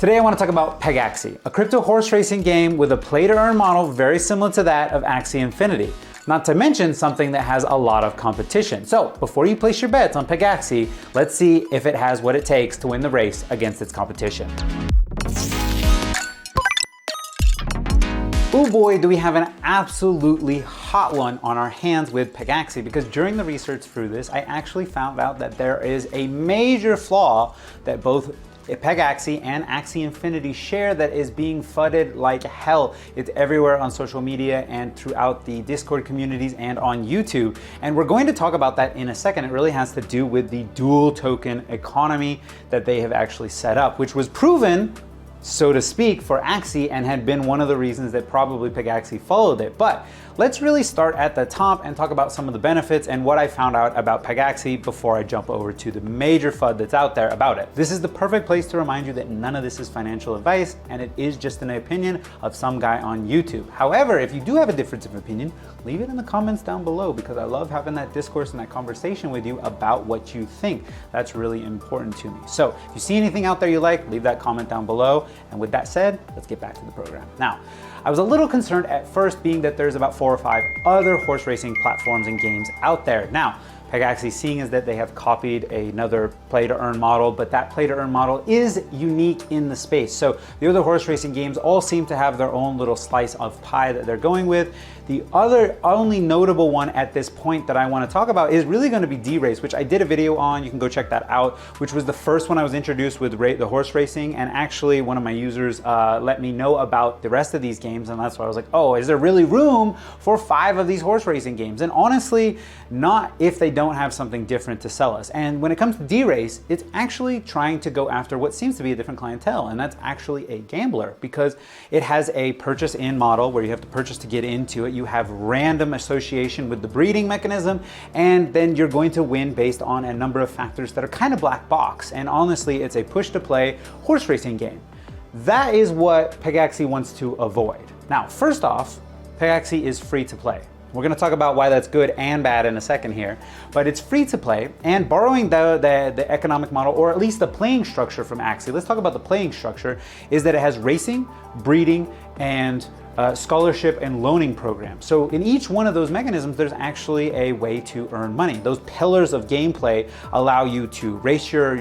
Today I want to talk about Pegaxy, a crypto horse racing game with a play-to-earn model very similar to that of Axie Infinity. Not to mention something that has a lot of competition. So before you place your bets on Pegaxy, let's see if it has what it takes to win the race against its competition. Oh boy, do we have an absolutely hot one on our hands with Pegaxy, because during the research through this, I actually found out that there is a major flaw that both Pegaxy and Axie Infinity share that is being fudded like hell. It's everywhere on social media and throughout the Discord communities and on YouTube. And we're going to talk about that in a second. It really has to do with the dual token economy that they have actually set up, which was proven, so to speak, for Axie and had been one of the reasons that probably Pegaxy followed it. But let's really start at the top and talk about some of the benefits and what I found out about Pegaxy before I jump over to the major FUD that's out there about it. This is the perfect place to remind you that none of this is financial advice and it is just an opinion of some guy on YouTube. However, if you do have a difference of opinion, leave it in the comments down below, because I love having that discourse and that conversation with you about what you think. That's really important to me. So if you see anything out there you like, leave that comment down below. And with that said, let's get back to the program. Now, I was a little concerned at first, being that there's about 4 or 5 other horse racing platforms and games out there. Now, Pegaxy, seeing as that they have copied another play-to-earn model, but that play-to-earn model is unique in the space. So the other horse racing games all seem to have their own little slice of pie that they're going with. The other only notable one at this point that I want to talk about is really going to be D-Race, which I did a video on. You can go check that out, which was the first one I was introduced with the horse racing. And actually one of my users let me know about the rest of these games. And that's why I was like, oh, is there really room for 5 of these horse racing games? And honestly, not if they don't have something different to sell us. And when it comes to D-Race, it's actually trying to go after what seems to be a different clientele, and that's actually a gambler, because it has a purchase in model where you have to purchase to get into it. You have random association with the breeding mechanism, and then you're going to win based on a number of factors that are kind of black box. And honestly, it's a push to play horse racing game. That is what Pegaxy wants to avoid. Now, first off, Pegaxy is free to play. We're going to talk about why that's good and bad in a second here, but it's free to play, and borrowing the economic model, or at least the playing structure from Axie. Let's talk about the playing structure, is that it has racing, breeding, and scholarship and loaning programs. So in each one of those mechanisms, there's actually a way to earn money. Those pillars of gameplay allow you to race your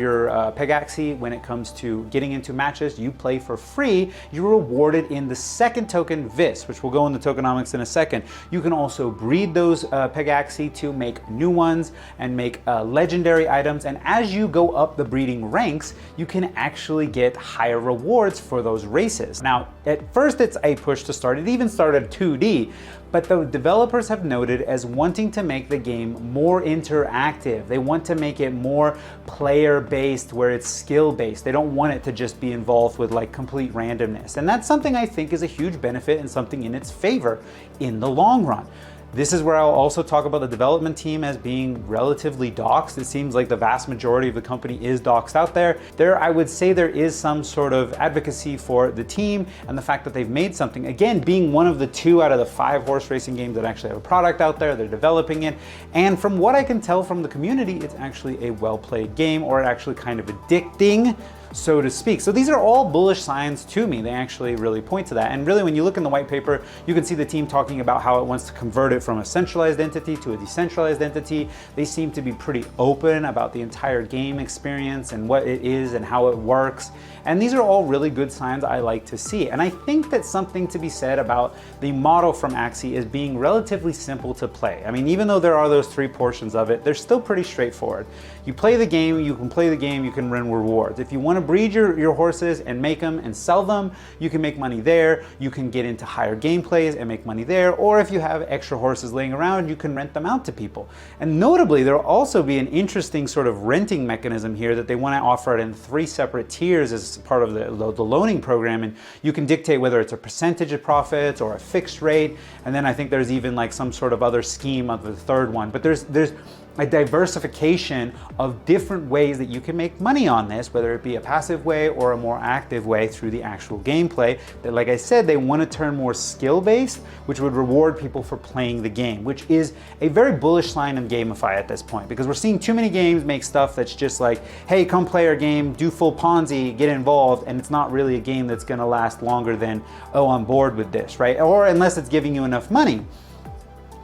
Pegaxy. When it comes to getting into matches, you play for free. You're rewarded in the second token, Vis, which we'll go into tokenomics in a second. You can also breed those Pegaxy to make new ones and make legendary items. And as you go up the breeding ranks, you can actually get higher rewards for those races. Now, at first it's a push to start. It even started 2D, but the developers have noted as wanting to make the game more interactive. They want to make it more player-based, where it's skill-based. They don't want it to just be involved with like complete randomness. And that's something I think is a huge benefit and something in its favor in the long run. This is where I'll also talk about the development team as being relatively doxed. It seems like the vast majority of the company is doxed out there. I would say there is some sort of advocacy for the team and the fact that they've made something. Again, being one of the 2 out of the 5 horse racing games that actually have a product out there, they're developing it. And from what I can tell from the community, it's actually a well-played game, or actually kind of addicting, so to speak. So these are all bullish signs to me. They actually really point to that. And really, when you look in the white paper, you can see the team talking about how it wants to convert it from a centralized entity to a decentralized entity. They seem to be pretty open about the entire game experience and what it is and how it works. And these are all really good signs I like to see. And I think that something to be said about the model from Axie is being relatively simple to play. I mean, even though there are those 3 portions of it, they're still pretty straightforward. You play the game, you can play the game, you can win rewards. If you want to breed your horses and make them and sell them, you can make money there. You can get into higher gameplays and make money there. Or if you have extra horses laying around, you can rent them out to people. And notably, there'll also be an interesting sort of renting mechanism here that they want to offer it in 3 separate tiers as part of the loaning program. And you can dictate whether it's a percentage of profits or a fixed rate. And then I think there's even like some sort of other scheme of the third one. But there's a diversification of different ways that you can make money on this, whether it be a passive way or a more active way through the actual gameplay. That, like I said, they want to turn more skill-based, which would reward people for playing the game, which is a very bullish sign in GameFi at this point, because we're seeing too many games make stuff that's just like, hey, come play our game, do full Ponzi, get involved, and it's not really a game that's going to last longer than, oh, I'm bored with this, right? Or unless it's giving you enough money.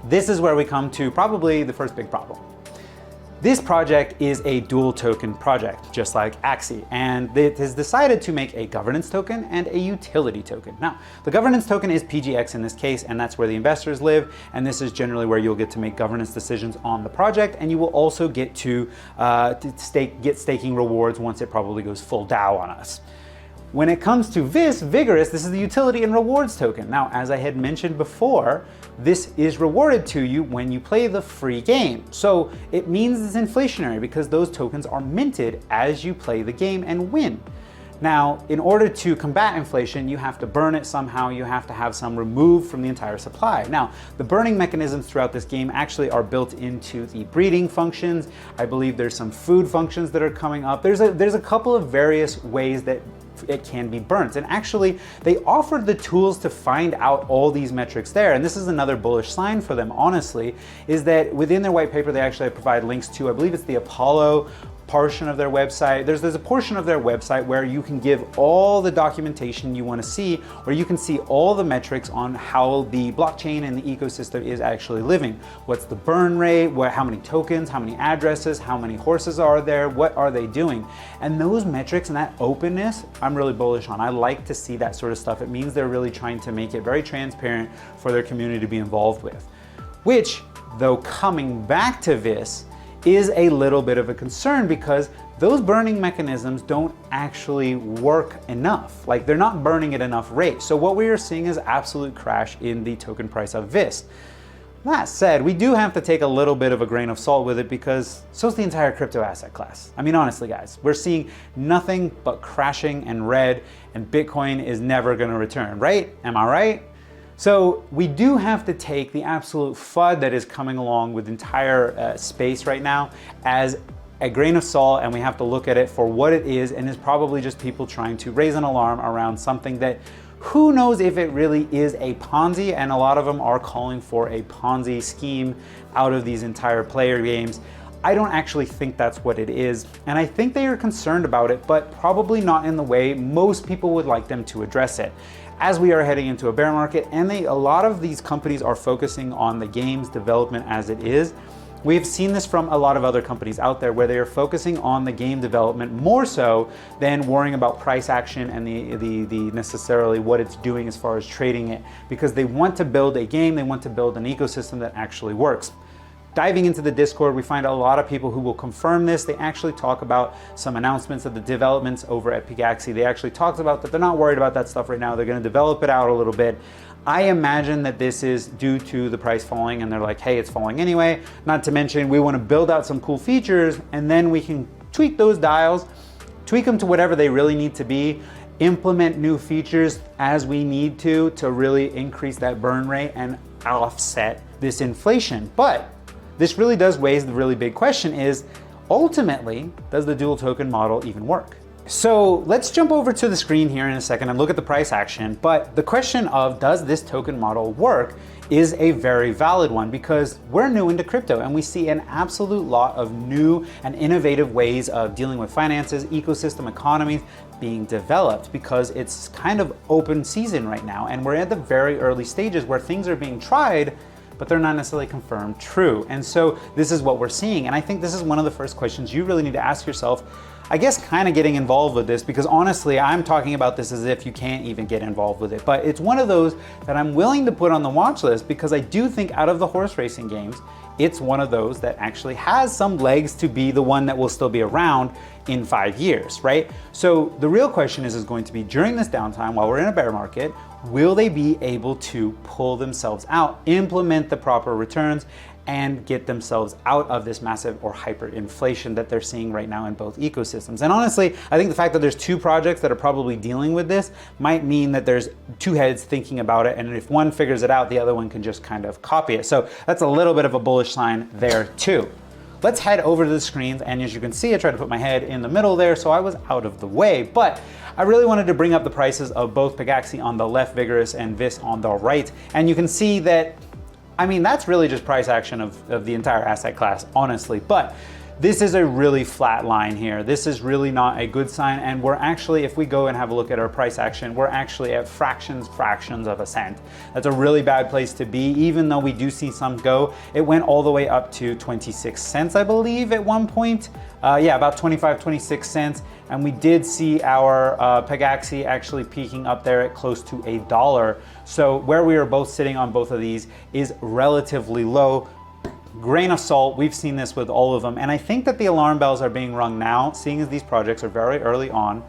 This is where we come to probably the first big problem. This project is a dual token project, just like Axie, and it has decided to make a governance token and a utility token. Now, the governance token is PGX in this case, and that's where the investors live, and this is generally where you'll get to make governance decisions on the project, and you will also get to get staking rewards once it probably goes full DAO on us. When it comes to Vigorous, this is the utility and rewards token. Now, as I had mentioned before, this is rewarded to you when you play the free game. So it means it's inflationary because those tokens are minted as you play the game and win. Now, in order to combat inflation, you have to burn it somehow. You have to have some removed from the entire supply. Now, the burning mechanisms throughout this game actually are built into the breeding functions. I believe there's some food functions that are coming up. There's a couple of various ways that it can be burnt. And actually, they offered the tools to find out all these metrics there. And this is another bullish sign for them, honestly, is that within their white paper, they actually provide links to, I believe it's the Apollo portion of their website. There's a portion of their website where you can give all the documentation you want to see, where you can see all the metrics on how the blockchain and the ecosystem is actually living. What's the burn rate, how many tokens, how many addresses, how many horses are there, what are they doing? And those metrics and that openness, I'm really bullish on. I like to see that sort of stuff. It means they're really trying to make it very transparent for their community to be involved with. Which, though, coming back to this, is a little bit of a concern because those burning mechanisms don't actually work enough. Like, they're not burning at enough rate. So what we are seeing is absolute crash in the token price of VIS. That said, we do have to take a little bit of a grain of salt with it because so's the entire crypto asset class. I mean, honestly, guys, we're seeing nothing but crashing and red, and Bitcoin is never gonna return, right? Am I right? So we do have to take the absolute FUD that is coming along with the entire space right now as a grain of salt, and we have to look at it for what it is, and is probably just people trying to raise an alarm around something that who knows if it really is a Ponzi, and a lot of them are calling for a Ponzi scheme out of these entire player games. I don't actually think that's what it is, and I think they are concerned about it, but probably not in the way most people would like them to address it. As we are heading into a bear market, and a lot of these companies are focusing on the game's development as it is. We've seen this from a lot of other companies out there where they are focusing on the game development more so than worrying about price action and the necessarily what it's doing as far as trading it, because they want to build a game, they want to build an ecosystem that actually works. Diving into the Discord, we find a lot of people who will confirm this. They actually talk about some announcements of the developments over at Pegaxy. They actually talked about that they're not worried about that stuff right now. They're going to develop it out a little bit. I imagine that this is due to the price falling, and they're like, hey, it's falling anyway. Not to mention, we want to build out some cool features, and then we can tweak those dials, tweak them to whatever they really need to be, implement new features as we need to really increase that burn rate and offset this inflation. But this really does raise the really big question is, ultimately, does the dual token model even work? So let's jump over to the screen here in a second and look at the price action. But the question of does this token model work is a very valid one, because we're new into crypto and we see an absolute lot of new and innovative ways of dealing with finances, ecosystem economies being developed, because it's kind of open season right now. And we're at the very early stages where things are being tried, but they're not necessarily confirmed true. And so this is what we're seeing. And I think this is one of the first questions you really need to ask yourself, I guess, kind of getting involved with this, because honestly, I'm talking about this as if you can't even get involved with it. But it's one of those that I'm willing to put on the watch list, because I do think out of the horse racing games, it's one of those that actually has some legs to be the one that will still be around in 5 years, right? So the real question is going to be, during this downtime, while we're in a bear market, will they be able to pull themselves out, implement the proper returns, and get themselves out of this massive or hyperinflation that they're seeing right now in both ecosystems? And honestly, I think the fact that there's two projects that are probably dealing with this might mean that there's two heads thinking about it, and if one figures it out, the other one can just kind of copy it. So that's a little bit of a bullish sign there too. let's head over to the screens. And as you can see, I tried to put my head in the middle there, so I was out of the way. But I really wanted to bring up the prices of both Pegaxy on the left, Vigorous, and Vis on the right. And you can see that, I mean, that's really just price action of the entire asset class, honestly. But this is a really flat line here. This is really not a good sign. And we're actually, if we go and have a look at our price action, we're actually at fractions of a cent. That's a really bad place to be. Even though we do see some go, it went all the way up to 26 cents, I believe, at one point. Yeah, about 25, 26 cents. And we did see our Pegaxy actually peaking up there at close to $1. So where we are both sitting on both of these is relatively low. Grain of salt, we've seen this with all of them. And I think that the alarm bells are being rung now, seeing as these projects are very early on.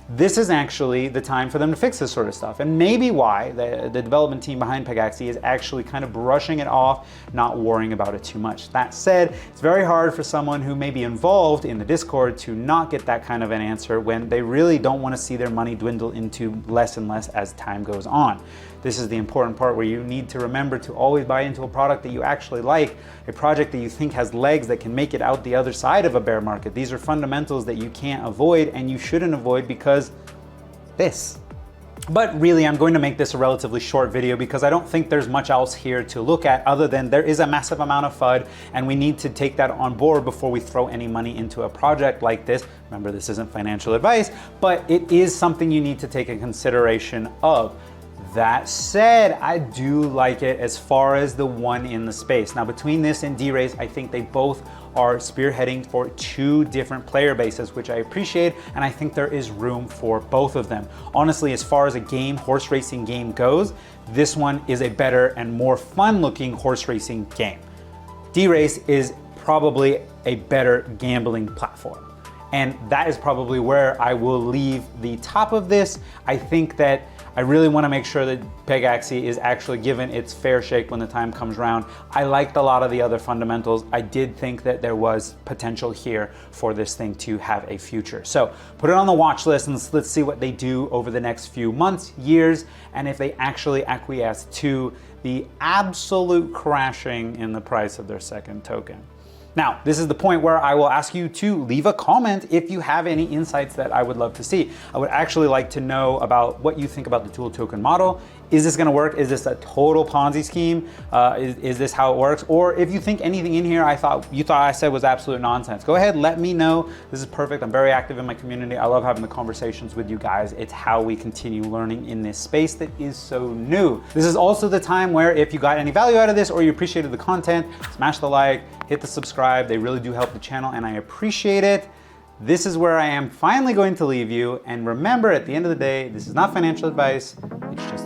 This is actually the time for them to fix this sort of stuff. And maybe why the development team behind Pegaxy is actually kind of brushing it off, not worrying about it too much. That said, it's very hard for someone who may be involved in the Discord to not get that kind of an answer when they really don't want to see their money dwindle into less and less as time goes on. This is the important part where you need to remember to always buy into a product that you actually like, a project that you think has legs that can make it out the other side of a bear market. These are fundamentals that you can't avoid and you shouldn't avoid because this. But really, I'm going to make this a relatively short video because I don't think there's much else here to look at other than there is a massive amount of FUD and we need to take that on board before we throw any money into a project like this. Remember, this isn't financial advice, but it is something you need to take in consideration of. That said, I do like it as far as the one in the space. Now between this and D-Race, I think they both are spearheading for two different player bases, which I appreciate, and I think there is room for both of them. Honestly, as far as a game, horse racing game goes, this one is a better and more fun looking horse racing game. D-Race is probably a better gambling platform. And that is probably where I will leave the top of this. I think that I really want to make sure that Pegaxy is actually given its fair shake when the time comes around. I liked a lot of the other fundamentals. I did think that there was potential here for this thing to have a future. So put it on the watch list and let's see what they do over the next few months, years, and if they actually acquiesce to the absolute crashing in the price of their second token. Now, this is the point where I will ask you to leave a comment if you have any insights that I would love to see. I would actually like to know about what you think about the Tool token model. Is this gonna work? Is this a total Ponzi scheme? Is this how it works? Or if you think anything in here you thought I said was absolute nonsense, go ahead, let me know. This is perfect. I'm very active in my community. I love having the conversations with you guys. It's how we continue learning in this space that is so new. This is also the time where if you got any value out of this or you appreciated the content, smash the like, hit the subscribe. They really do help the channel and I appreciate it. This is where I am finally going to leave you. And remember, at the end of the day, this is not financial advice. It's just